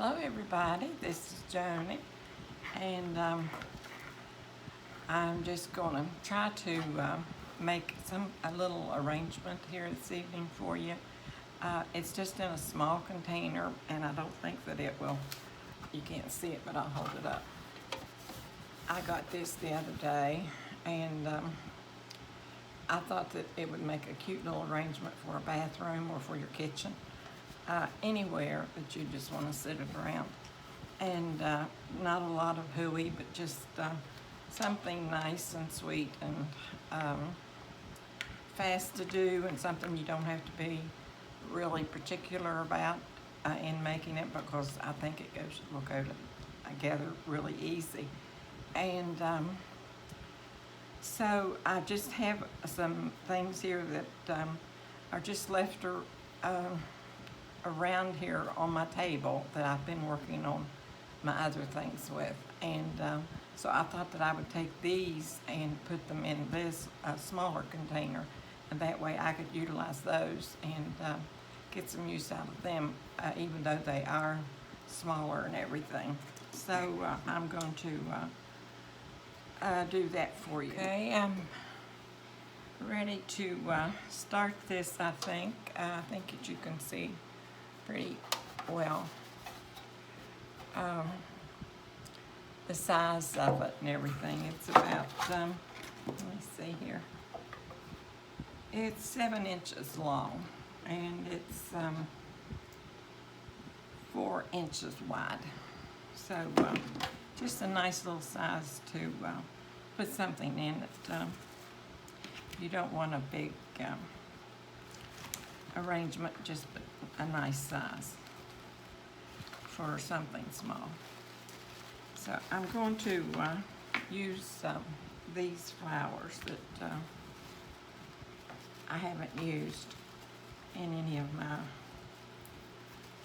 Hello everybody, this is Joni, and I'm just going to try to make a little arrangement here this evening for you. It's just in a small container, and I don't think that you can't see it, but I'll hold it up. I got this the other day, and I thought that it would make a cute little arrangement for a bathroom or for your kitchen. Anywhere that you just want to sit it around. And not a lot of hooey, but just something nice and sweet and fast to do, and something you don't have to be really particular about in making it, because I think it will go together really easy. And so I just have some things here that are just left around here on my table that I've been working on my other things with, and so I thought that I would take these and put them in this smaller container, and that way I could utilize those and get some use out of them, even though they are smaller and everything. So I'm going to do that for you. Okay, I'm ready to start this. I think that you can see pretty well the size of it and everything. It's about, let me see here, it's 7 inches long, and it's 4 inches wide. So just a nice little size to put something in it. You don't want a big arrangement, just a nice size for something small. So I'm going to use these flowers that I haven't used in any of my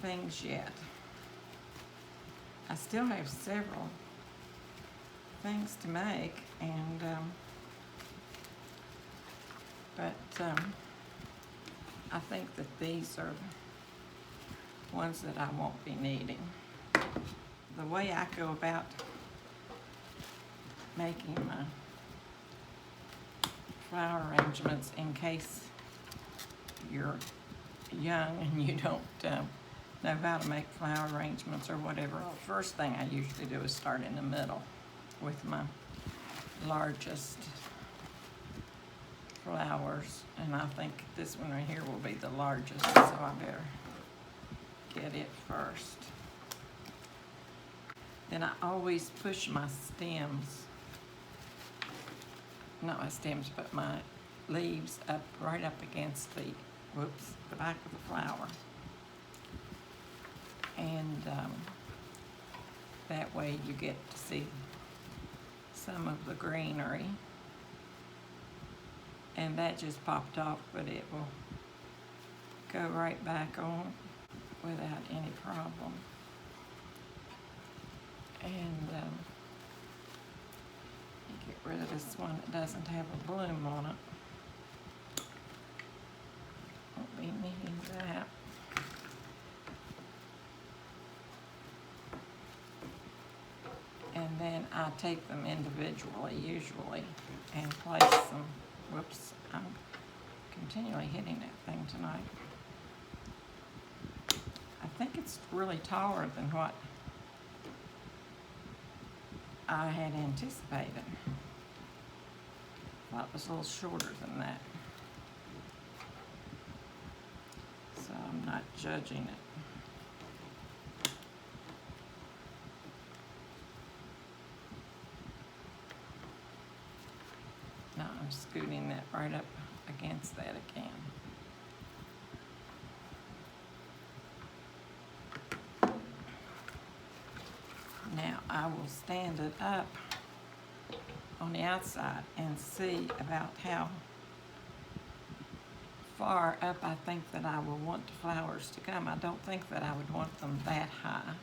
things yet. I still have several things to make, and but I think that these are ones that I won't be needing. The way I go about making my flower arrangements, in case you're young and you don't know how to make flower arrangements or whatever, the first thing I usually do is start in the middle with my largest flowers, and I think this one right here will be the largest, so I better get it first. Then I always push my stems, not my stems, but my leaves up right up against the back of the flower, and that way you get to see some of the greenery. And that just popped off, but it will go right back on without any problem. And get rid of this one that doesn't have a bloom on it. Won't be needing that. And then I take them individually, usually, and place them. Whoops, I'm continually hitting that thing tonight. I think it's really taller than what I had anticipated. I thought it was a little shorter than that. So I'm not judging it. Now I'm scooting that right up against that again. Now I will stand it up on the outside and see about how far up I think that I will want the flowers to come. I don't think that I would want them that high.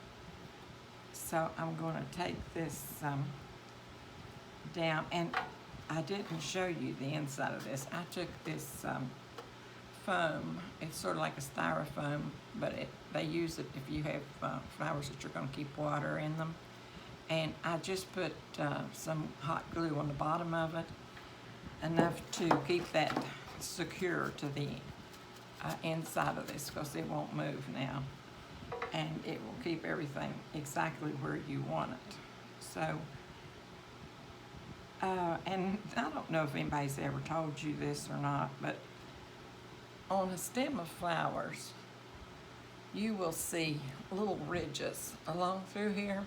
So I'm going to take this down, and I didn't show you the inside of this. I took this foam. It's sort of like a styrofoam, but they use it if you have flowers that you're going to keep water in them. And I just put some hot glue on the bottom of it, enough to keep that secure to the inside of this, because it won't move now. And it will keep everything exactly where you want it. So, and I don't know if anybody's ever told you this or not, but on a stem of flowers, you will see little ridges along through here.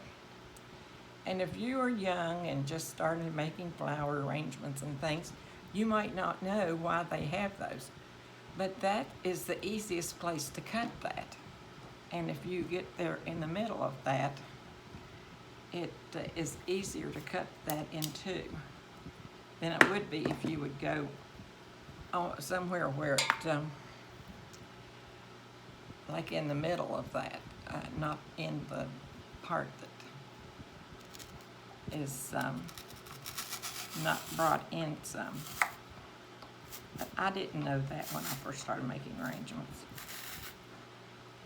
And if you are young and just started making flower arrangements and things, you might not know why they have those. But that is the easiest place to cut that. And if you get there in the middle of that, it is easier to cut that in two than it would be if you would go somewhere where it, like in the middle of that, not in the part that is not brought in some. But I didn't know that when I first started making arrangements.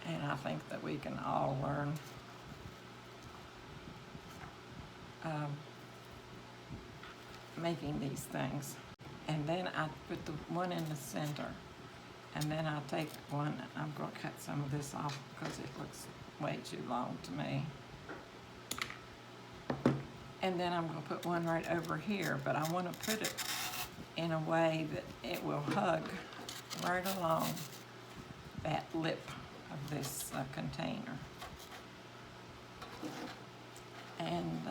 And I think that we can all learn making these things. And then I put the one in the center. And then I'll take one, I'm going to cut some of this off because it looks way too long to me. And then I'm going to put one right over here, but I want to put it in a way that it will hug right along that lip of this container. And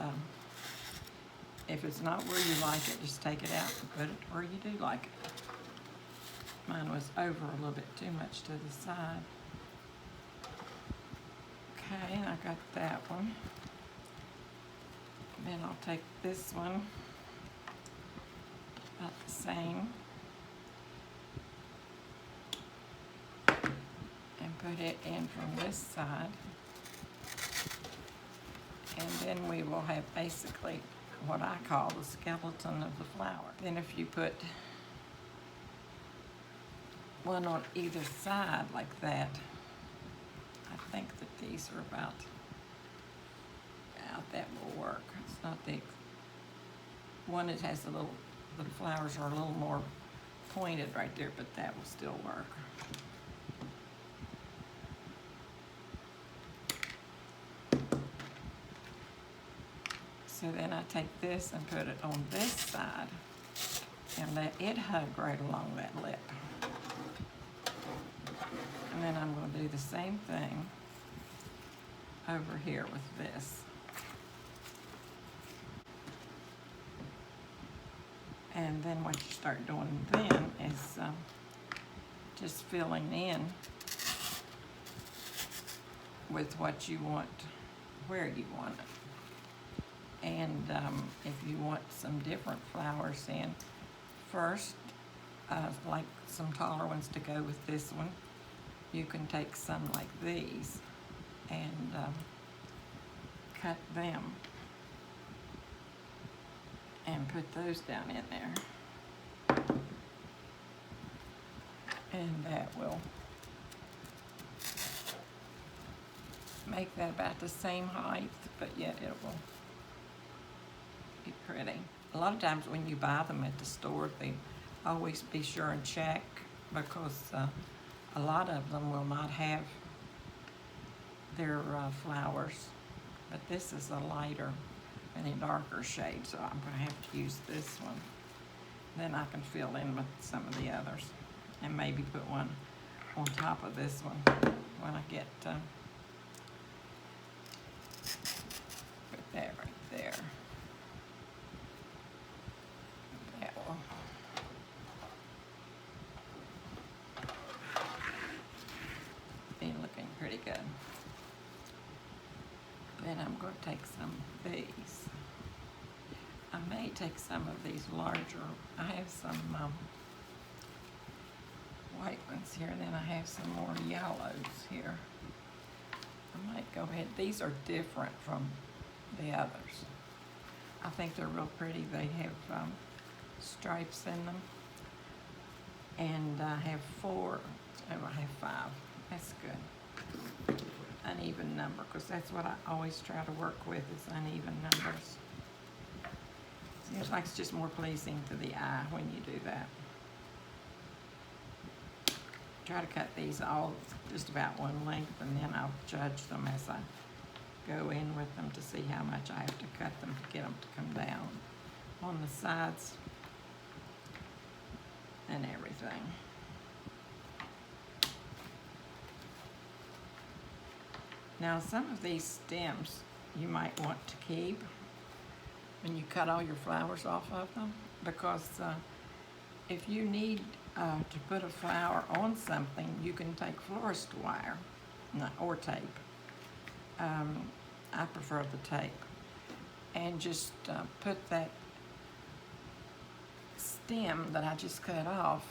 if it's not where you like it, just take it out and put it where you do like it. Mine was over a little bit too much to the side. Okay, I got that one. Then I'll take this one, about the same, and put it in from this side. And then we will have basically what I call the skeleton of the flower. Then if you put one on either side like that, I think that these are about that will work. It's not the one that has the flowers are a little more pointed right there, but that will still work. So then I take this and put it on this side and let it hug right along that lip. And then I'm going to do the same thing over here with this. And then what you start doing then is just filling in with what you want, where you want it. And if you want some different flowers in, first, like some taller ones to go with this one, you can take some like these and cut them and put those down in there. And that will make that about the same height, but yet it will be pretty. A lot of times when you buy them at the store, they always be sure and check, because a lot of them will not have their flowers, but this is a lighter and a darker shade, so I'm going to have to use this one. Then I can fill in with some of the others and maybe put one on top of this one when I get put that right there. That will be looking pretty good. Then I'm going to take some of these. I may take some of these larger. I have some white ones here, and then I have some more yellows here. I might go ahead. These are different from the others. I think they're real pretty. They have stripes in them. And I have 4, oh, I have 5. That's good. Uneven number, because that's what I always try to work with, is uneven numbers. Seems like it's just more pleasing to the eye when you do that. Try to cut these all just about one length, and then I'll judge them as I go in with them to see how much I have to cut them to get them to come down on the sides and everything. Now, some of these stems you might want to keep when you cut all your flowers off of them, because if you need to put a flower on something, you can take florist wire or tape. I prefer the tape. And just put that stem that I just cut off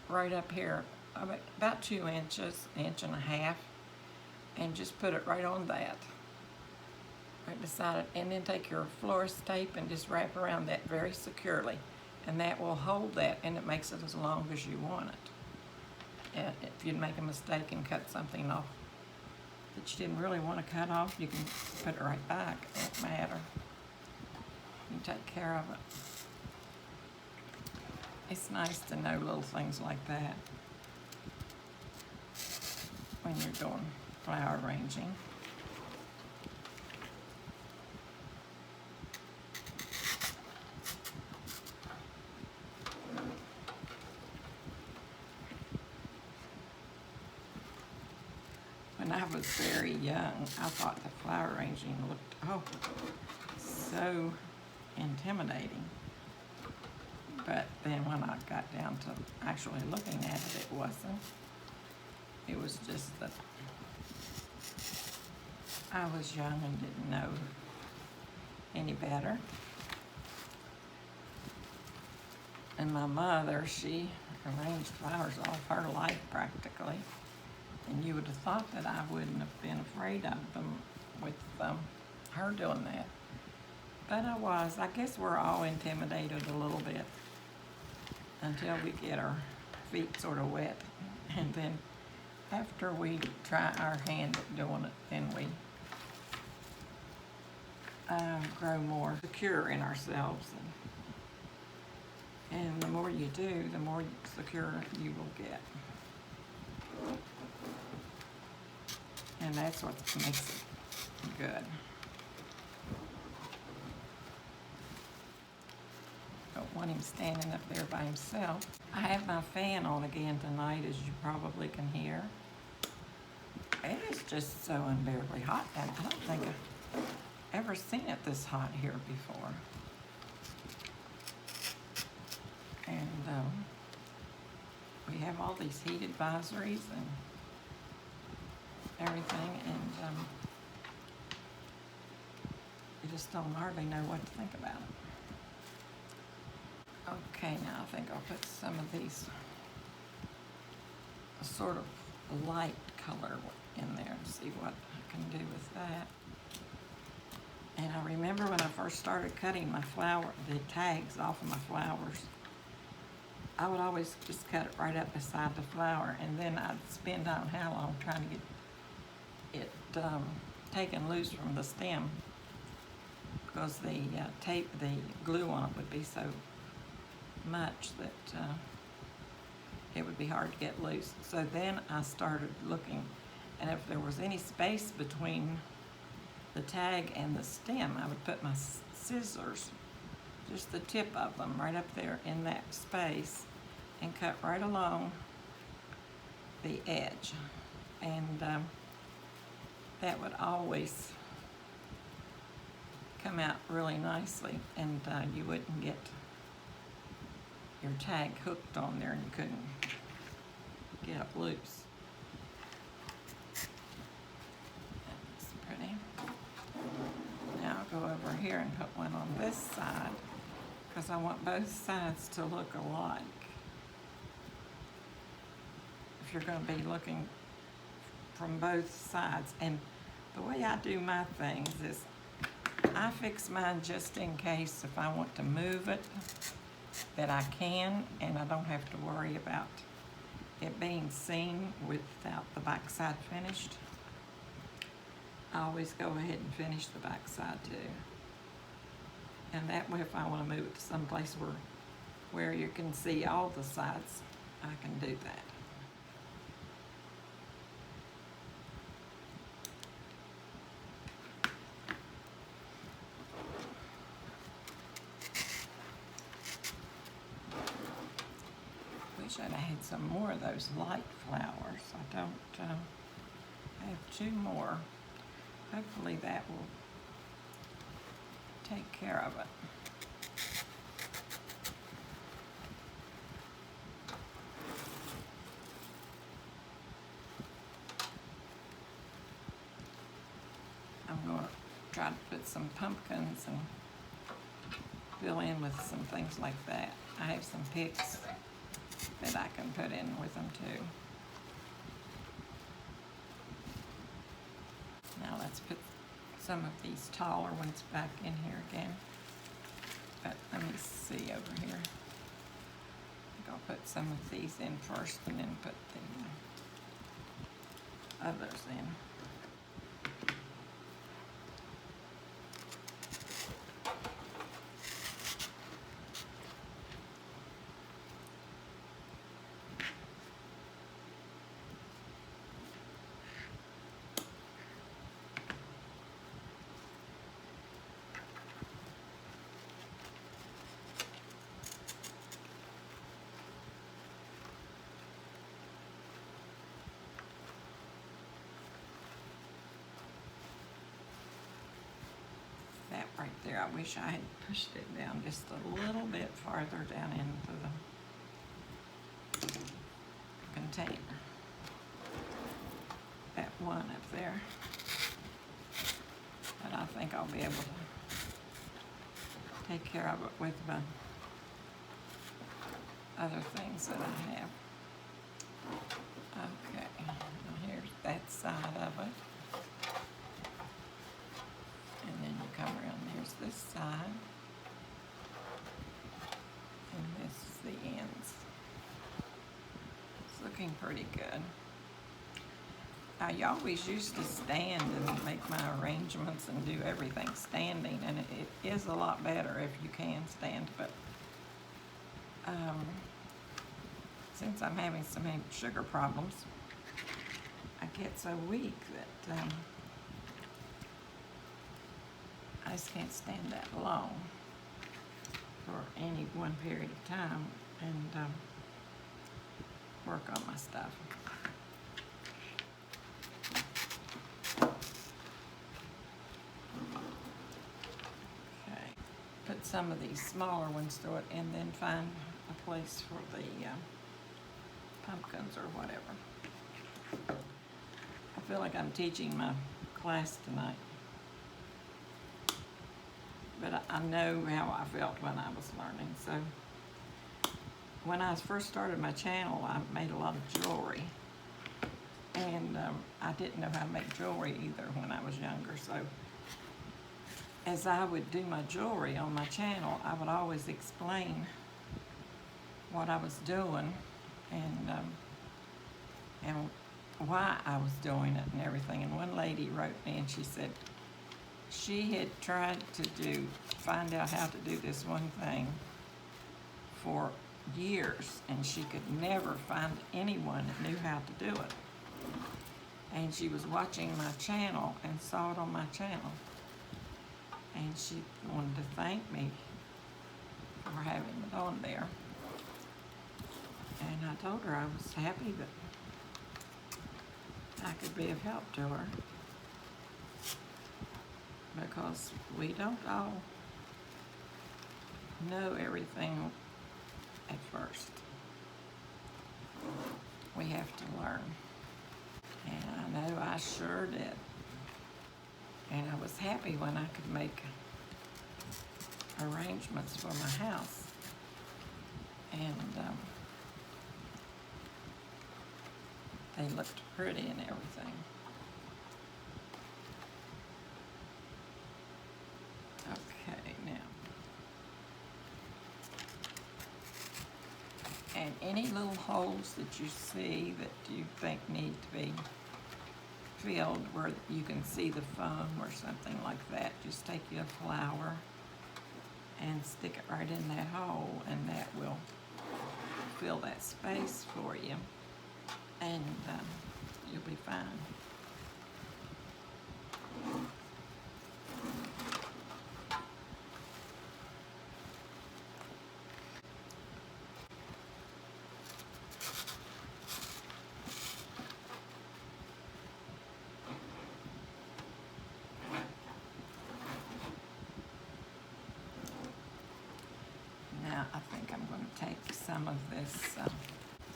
right up here, about 2 inches, 1.5 inches, and just put it right on that, right beside it, and then take your florist tape and just wrap around that very securely, and that will hold that, and it makes it as long as you want it. And if you make a mistake and cut something off that you didn't really want to cut off, you can put it right back. It won't matter. You take care of it. It's nice to know little things like that when you're doing flower arranging. When I was very young, I thought the flower arranging looked, so intimidating. But then when I got down to actually looking at it, it wasn't. It was just that I was young and didn't know any better. And my mother, she arranged flowers all her life practically. And you would have thought that I wouldn't have been afraid of them with her doing that. But I was. I guess we're all intimidated a little bit until we get our feet sort of wet. And then after we try our hand at doing it, then we grow more secure in ourselves. And the more you do, the more secure you will get. And that's what makes it good. Don't want him standing up there by himself. I have my fan on again tonight, as you probably can hear. It is just so unbearably hot, and I don't think I've ever seen it this hot here before. And we have all these heat advisories and everything, and you just don't hardly know what to think about it. Okay, now I think I'll put some of these sort of light color in there and see what I can do with that. And I remember when I first started cutting my the tags off of my flowers, I would always just cut it right up beside the flower, and then I'd spend on how long trying to get it taken loose from the stem, because the glue on it would be so much that it would be hard to get loose. So then I started looking, and if there was any space between the tag and the stem, I would put my scissors, just the tip of them, right up there in that space, and cut right along the edge. And that would always come out really nicely, and you wouldn't get your tag hooked on there and you couldn't get up loose. That's pretty. Now I'll go over here and put one on this side, because I want both sides to look alike. If you're going to be looking from both sides. And the way I do my things is I fix mine just in case if I want to move it, that I can, and I don't have to worry about it being seen without the backside finished, I always go ahead and finish the backside too. And that way, if I want to move it to some place where you can see all the sides, I can do that. Wish I'd had some more of those light flowers. I don't have 2 more. Hopefully that will take care of it. I'm going to try to put some pumpkins and fill in with some things like that. I have some picks that I can put in with them too. Now let's put some of these taller ones back in here again. But let me see over here. I think I'll put some of these in first and then put the others in. Right there, I wish I had pushed it down just a little bit farther down into the container. That one up there. But I think I'll be able to take care of it with the other things that I have. Okay, now here's that side of it. And then you come around, there's this side, and this is the ends. It's looking pretty good. I always used to stand and make my arrangements and do everything standing, and it is a lot better if you can stand, but since I'm having so many sugar problems, I get so weak that I just can't stand that long for any one period of time and work on my stuff. Okay, put some of these smaller ones through it and then find a place for the pumpkins or whatever. I feel like I'm teaching my class tonight. But I know how I felt when I was learning. So when I first started my channel, I made a lot of jewelry. And I didn't know how to make jewelry either when I was younger. So as I would do my jewelry on my channel, I would always explain what I was doing and why I was doing it and everything. And one lady wrote me and she said, she had tried to find out how to do this one thing for years, and she could never find anyone that knew how to do it. And she was watching my channel and saw it on my channel. And she wanted to thank me for having it on there. And I told her I was happy that I could be of help to her. Because we don't all know everything at first. We have to learn. And I know I sure did. And I was happy when I could make arrangements for my house. And they looked pretty and everything. Okay, now. And any little holes that you see that you think need to be filled where you can see the foam or something like that, just take your flour and stick it right in that hole, and that will fill that space for you, and you'll be fine. Now I think I'm going to take some of this,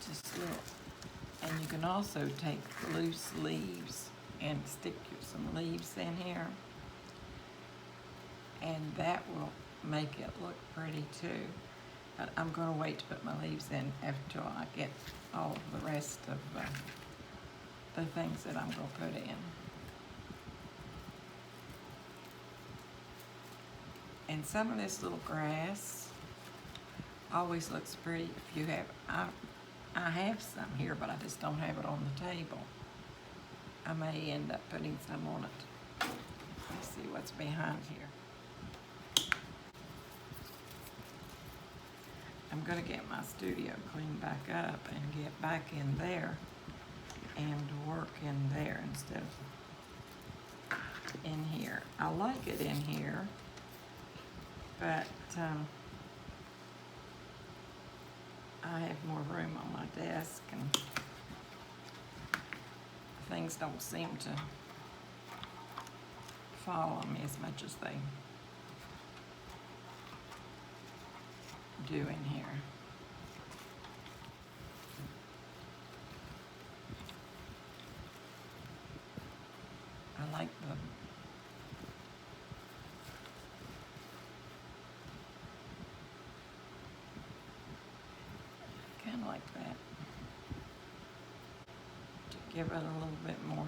just little, and you can also take loose leaves and stick some leaves in here, and that will make it look pretty too. But I'm going to wait to put my leaves in after I get all of the rest of the things that I'm going to put in. And some of this little grass always looks pretty if you have, I have some here, but I just don't have it on the table. I may end up putting some on it. Let's see what's behind here. I'm gonna get my studio cleaned back up and get back in there and work in there instead of in here. I like it in here, but I have more room on my desk and things don't seem to follow me as much as they do in here. I like the kind of like that to give it a little bit more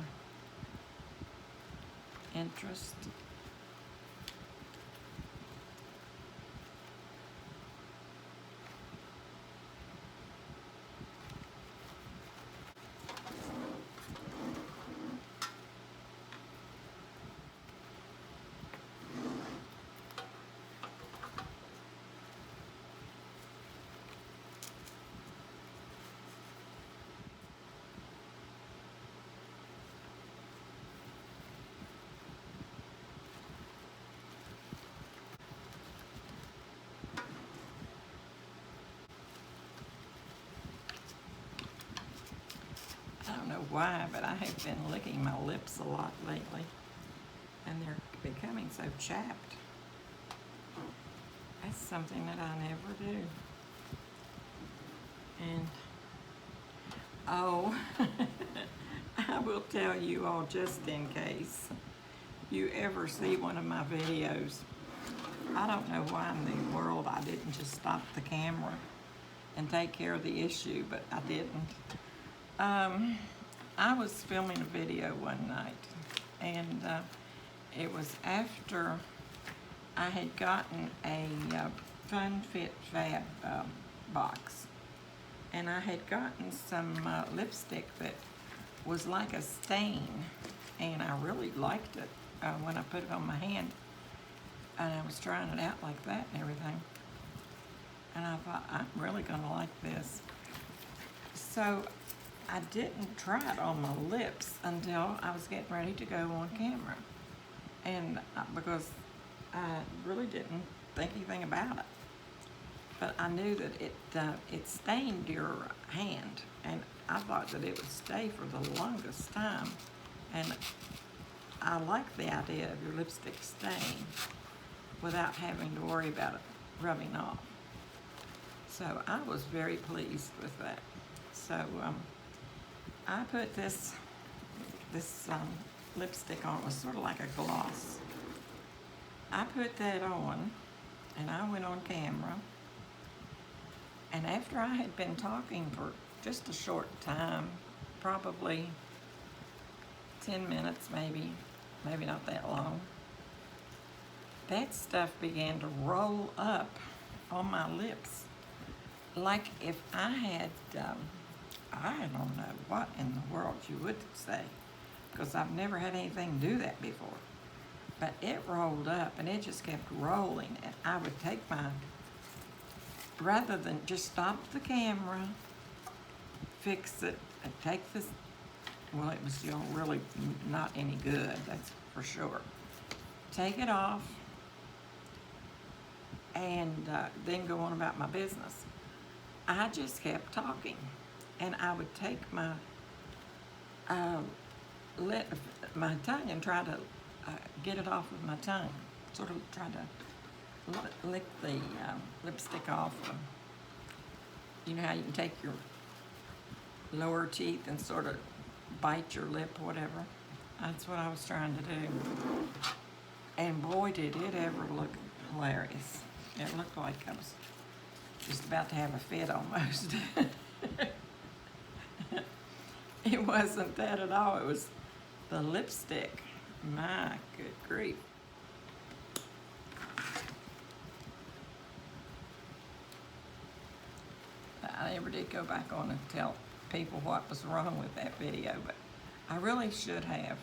interest. I don't know why, but I have been licking my lips a lot lately, and they're becoming so chapped. That's something that I never do. And, oh, I will tell you all just in case you ever see one of my videos, I don't know why in the world I didn't just stop the camera and take care of the issue, but I didn't. I was filming a video one night, and it was after I had gotten a Fun Fit Fab box, and I had gotten some lipstick that was like a stain, and I really liked it when I put it on my hand, and I was trying it out like that and everything, and I thought, I'm really gonna like this. So I didn't try it on my lips until I was getting ready to go on camera, and because I really didn't think anything about it, but I knew that it stained your hand, and I thought that it would stay for the longest time, and I like the idea of your lipstick staying without having to worry about it rubbing off. So I was very pleased with that. So I put this lipstick on. It was sort of like a gloss. I put that on, and I went on camera, and after I had been talking for just a short time, probably 10 minutes maybe not that long, that stuff began to roll up on my lips, like if I had, I don't know what in the world you would say, because I've never had anything do that before. But it rolled up and it just kept rolling, and I would take my, rather than just stop the camera, fix it, and take this, well, it was, really not any good, that's for sure. Take it off, and then go on about my business. I just kept talking, and I would take my my tongue and try to get it off with my tongue, sort of try to lick the lipstick off. You know how you can take your lower teeth and sort of bite your lip, whatever. That's what I was trying to do. And boy, did it ever look hilarious. It looked like I was just about to have a fit almost. It wasn't that at all. It was the lipstick. My good grief. I never did go back on and tell people what was wrong with that video, but I really should have,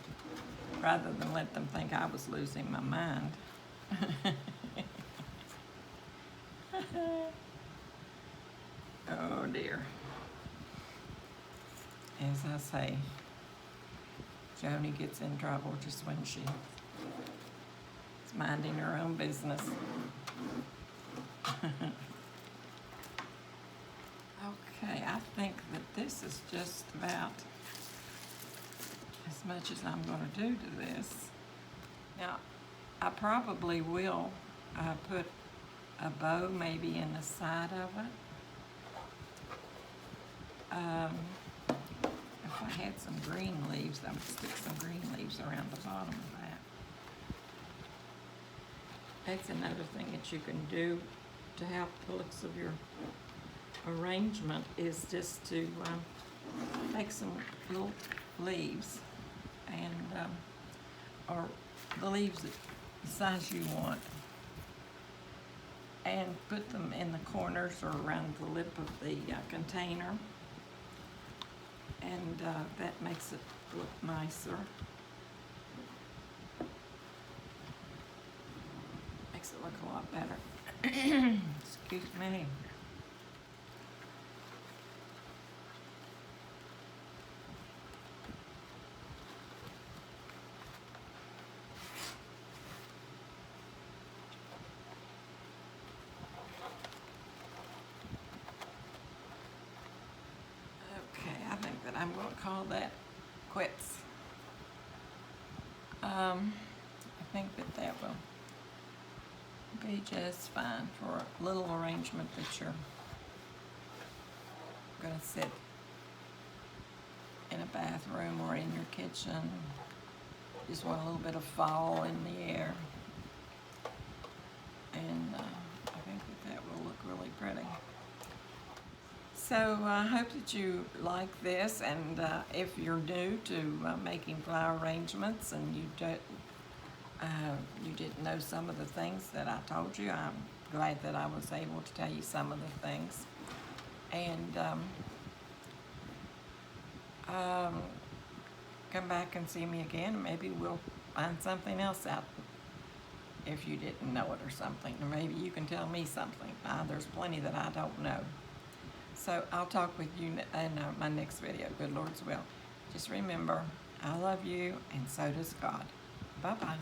rather than let them think I was losing my mind. Oh dear. As I say, Joni gets in trouble just when she is minding her own business. Okay, I think that this is just about as much as I'm going to do to this. Now, I probably will put a bow maybe in the side of it. If I had some green leaves, I would stick some green leaves around the bottom of that. That's another thing that you can do to help the looks of your arrangement, is just to make some little leaves, and or the leaves the size you want, and put them in the corners or around the lip of the container, and that makes it look nicer. Makes it look a lot better. Excuse me. I'm going to call that quits. I think that will be just fine for a little arrangement that you're going to sit in a bathroom or in your kitchen. Just want a little bit of fall in the air. And I think that will look really pretty. So I hope that you like this, and if you're new to making flower arrangements and you didn't know some of the things that I told you, I'm glad that I was able to tell you some of the things. And come back and see me again. Maybe we'll find something else out if you didn't know it or something. Or maybe you can tell me something. There's plenty that I don't know. So I'll talk with you in my next video, good Lord's will. Just remember, I love you, and so does God. Bye-bye.